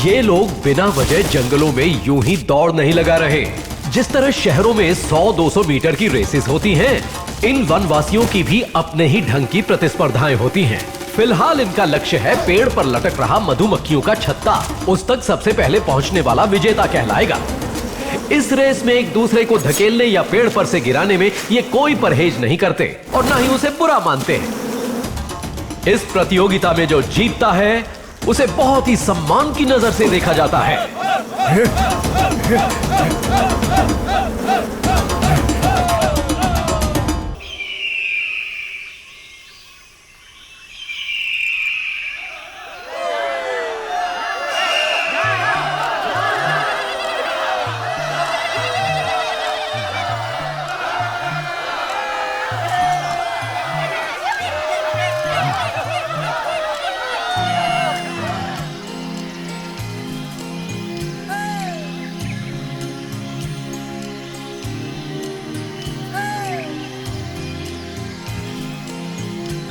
ये लोग बिना वजह जंगलों में यूं ही दौड़ नहीं लगा रहे। जिस तरह शहरों में 100-200 मीटर की रेसेस होती हैं, इन वनवासियों की भी अपने ही ढंग की प्रतिस्पर्धाएं होती हैं। फिलहाल इनका लक्ष्य है पेड़ पर लटक रहा मधुमक्खियों का छत्ता। उस तक सबसे पहले पहुंचने वाला विजेता कहलाएगा। इस रेस में एक दूसरे को धकेलने या पेड़ पर से गिराने में ये कोई परहेज नहीं करते और ना ही उसे बुरा मानते हैं। इस प्रतियोगिता में जो जीतता है उसे बहुत ही सम्मान की नजर से देखा जाता है।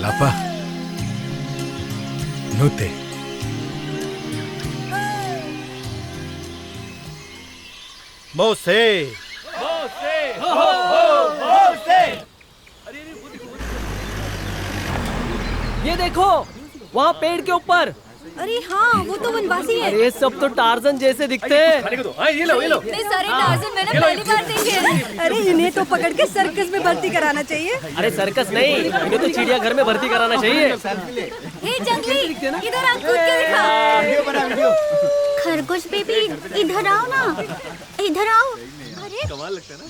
Lapa. Nute. Mose. ये देखो वहाँ पेड़ के ऊपर। अरे हाँ, वो तो वनवासी है। अरे सब तो टार्जन जैसे दिखते हैं। ये लो इतने सारे टार्जन मैंने पहली बार देखे। अरे इन्हें तो पकड़ के सर्कस में भर्ती कराना चाहिए। अरे सर्कस नहीं, इन्हें तो चिड़ियाघर में भर्ती कराना चाहिए। हे जंगली, इधर आ, कूद के दिखा। खरगोश बेबी, इधर आओ ना, इधर आओ। अरे कमाल लगता है ना।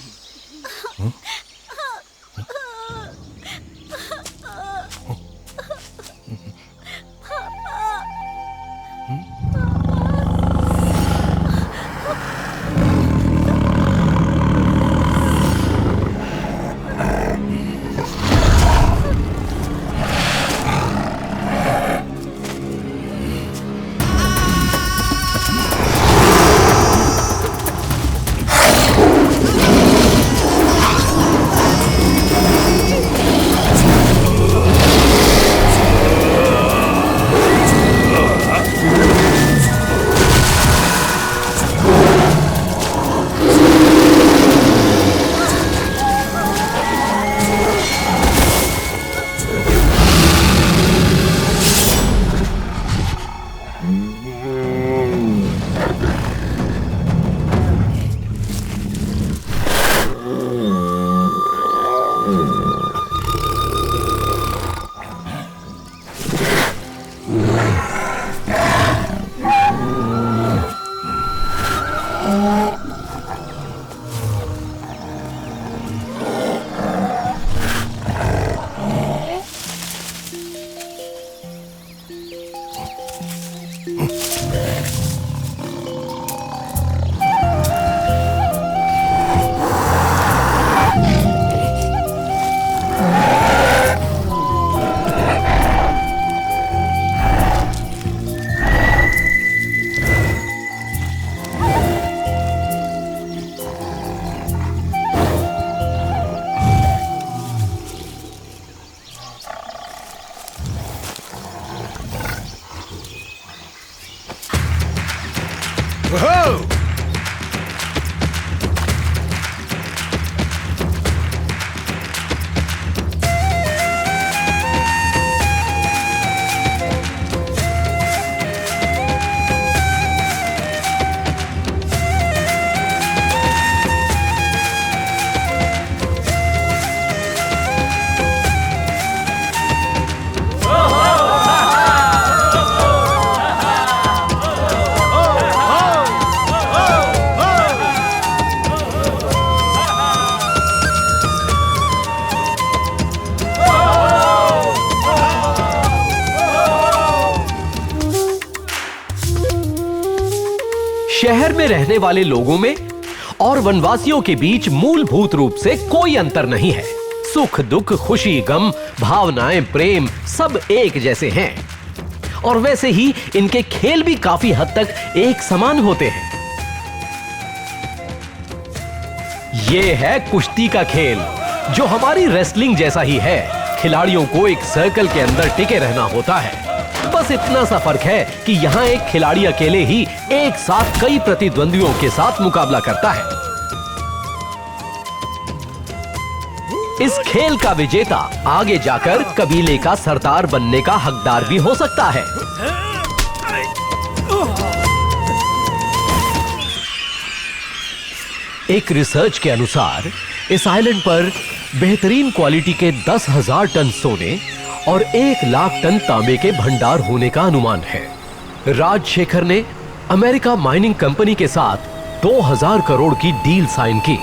शहर में रहने वाले लोगों में और वनवासियों के बीच मूलभूत रूप से कोई अंतर नहीं है। सुख दुख, खुशी गम, भावनाएं, प्रेम सब एक जैसे हैं। और वैसे ही इनके खेल भी काफी हद तक एक समान होते हैं। ये है कुश्ती का खेल, जो हमारी रेसलिंग जैसा ही है। खिलाड़ियों को एक सर्कल के अंदर टिके रहना होता है। बस इतना सा फर्क है कि यहाँ एक खिलाड़ी अकेले ही एक साथ कई प्रतिद्वंदियों के साथ मुकाबला करता है। इस खेल का विजेता आगे जाकर कबीले का सरदार बनने का हकदार भी हो सकता है। एक रिसर्च के अनुसार इस आइलैंड पर बेहतरीन क्वालिटी के 10,000 टन सोने और 1 लाख टन तांबे के भंडार होने का अनुमान है। राजशेखर ने अमेरिका माइनिंग कंपनी के साथ 2000 करोड़ की डील साइन की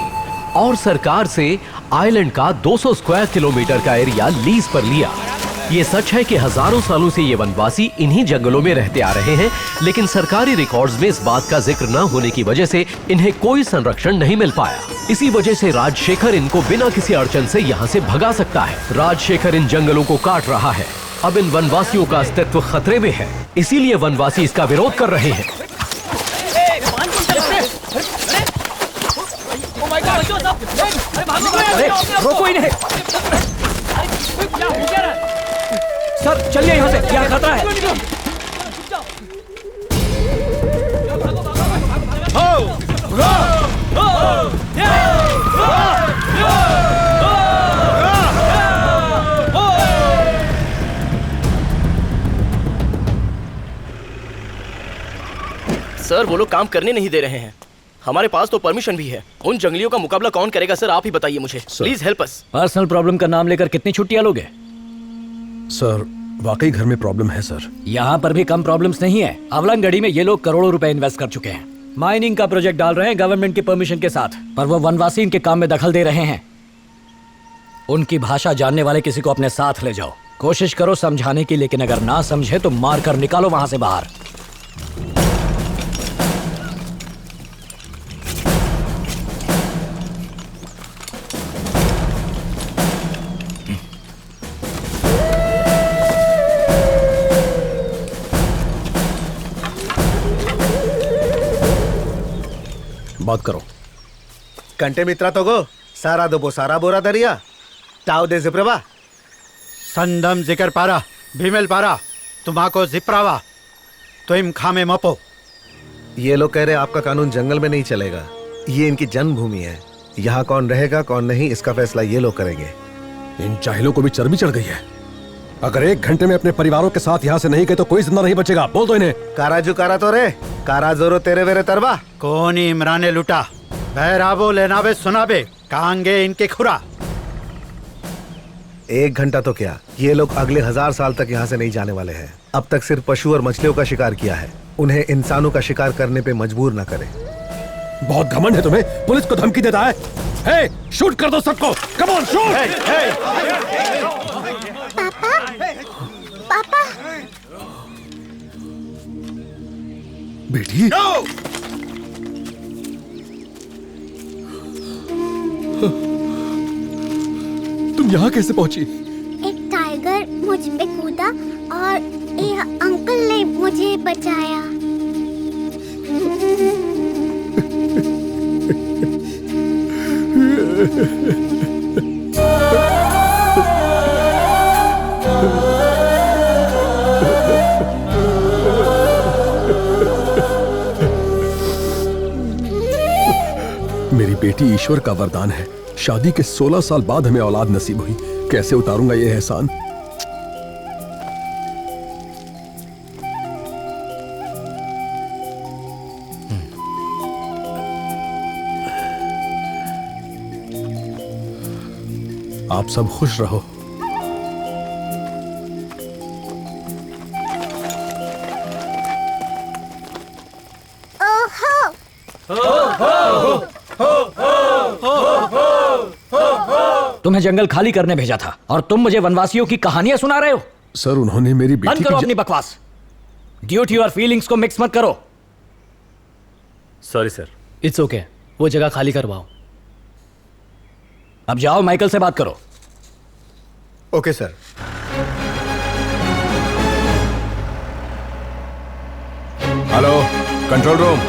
और सरकार से आइलैंड का 200 स्क्वायर किलोमीटर का एरिया लीज पर लिया। ये सच है कि हजारों सालों से ये वनवासी इन्हीं जंगलों में रहते आ रहे हैं, लेकिन सरकारी रिकॉर्ड्स में इस बात का जिक्र न होने की वजह से इन्हें कोई संरक्षण नहीं मिल पाया। इसी वजह से राजशेखर इनको बिना किसी अड़चन से यहाँ से भगा सकता है। राजशेखर इन जंगलों को काट रहा है। अब इन वनवासियों का अस्तित्व खतरे में है, इसीलिए वनवासी इसका विरोध कर रहे हैं। रोको इन्हें। सर चलिए यहाँ से, यहाँ खतरा है। सर वो लोग काम करने नहीं दे रहे हैं। हमारे पास तो परमिशन भी है। उन जंगलियों का मुकाबला कौन करेगा सर, आप ही बताइए मुझे। Please help us. Personal problem का नाम लेकर कितनी छुट्टियां लोगे? सर वाकई घर में प्रॉब्लम है सर। यहाँ पर भी कम प्रॉब्लम्स नहीं है। अवलंगड़ी में ये लोग करोड़ों रुपए इन्वेस्ट कर चुके हैं। माइनिंग का प्रोजेक्ट डाल रहे हैं गवर्नमेंट की परमिशन के साथ, पर वो वनवासी इनके काम में दखल दे रहे हैं। उनकी भाषा जानने वाले किसी को अपने साथ ले जाओ। कोशिश करो समझाने की, लेकिन अगर ना समझे तो मार कर निकालो वहां से बाहर। बात करो। कंटे मित्रा तो गो सारा दो सारा बोरा दरिया ताव दे जिप्रवा संदम जिकर पारा भीमेल पारा तुम्हाको जिप्रावा तुम खामे मपो। ये लोग कह रहे आपका कानून जंगल में नहीं चलेगा। ये इनकी जन्मभूमि है। यहाँ कौन रहेगा कौन नहीं इसका फैसला ये लोग करेंगे। इन जाहिलों को भी चर्बी चढ़ गई है। अगर 1 घंटे में अपने परिवारों के साथ यहाँ से नहीं गए तो कोई जिंदा नहीं बचेगा। बोल दो इन्हें। काराजू कारा तो रे कारा जोरो तेरे वेरे तरवा। कोनी इमराने लुटा बहराबो लेनाबे सुनाबे कांगे इनके खुरा। 1 घंटा तो क्या, ये लोग अगले 1000 साल तक यहाँ से नहीं जाने वाले हैं। अब तक सिर्फ पशु और मछलियों का शिकार किया है। उन्हें इंसानों का शिकार करने पे मजबूर न करें। बहुत घमंड है तुम्हें। पुलिस को धमकी देता है। हे, शूट कर दो सबको। Come on shoot. पापा बेटी तुम यहाँ कैसे पहुंची? एक टाइगर मुझ पे कूदा और ये अंकल ने मुझे बचाया। मेरी बेटी ईश्वर का वरदान है। शादी के 16 साल बाद हमें औलाद नसीब हुई। कैसे उतारूंगा ये एहसान। आप सब खुश रहो। तुम्हें जंगल खाली करने भेजा था और तुम मुझे वनवासियों की कहानियां सुना रहे हो। सर उन्होंने मेरी बेटी बंद करो अपनी बकवास। ड्यू टू योर फीलिंग्स को मिक्स मत करो। Sorry sir. इट्स ओके, वो जगह खाली करवाओ। अब जाओ माइकल से बात करो। Okay sir. Hello, control room.